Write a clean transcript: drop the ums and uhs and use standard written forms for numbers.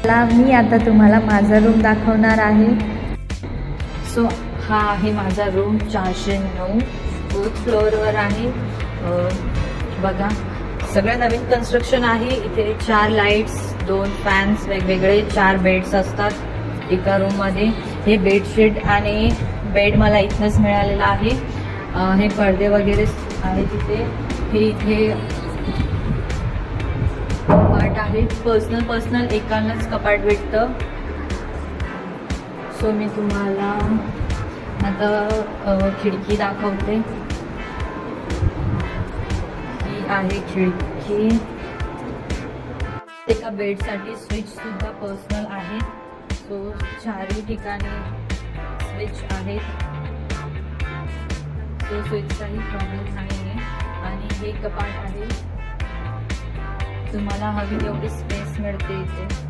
मी आता तुम्हाला माझा रूम दाखवणार आहे. सो हा आहे माझा रूम 409 फोर्थ फ्लोअरवर आहे. बघा सगळं नवीन कन्स्ट्रक्शन आहे. इथे 4 लाईट्स, 2 फॅन्स, वेगवेगळे 4 बेड्स असतात एका रूममध्ये. हे बेडशीट आणि बेड मला इथनंच मिळालेला आहे. हे पडदे वगैरे आहे तिथे. हे इथे कपाट आहे. पर्सनल एकालाच कपाट भेटतं. सो मी तुम्हाला आता खिडकी दाखवते. ही आहे खिडकी. एका बेडसाठी स्विच सुद्धा पर्सनल आहे. सो 4ही ठिकाणी स्विच आहेत. सो स्विचचाही प्रॉब्लेम नाही आहे. आणि हे कपाट आहे. तुम्हाला हवी तेवढी स्पेस मिळते इथे.